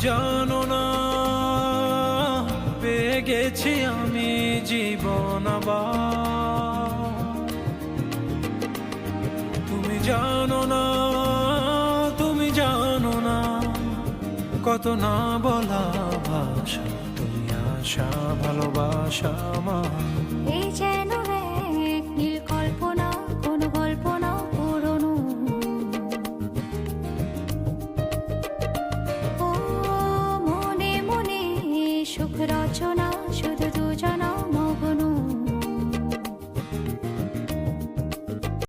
জানো না পেয়ে গেছি আমি জীবন আবার। তুমি জানো না, তুমি জানো না কত না বলা ভাষা, তুমি আশা ভালোবাসা আমার।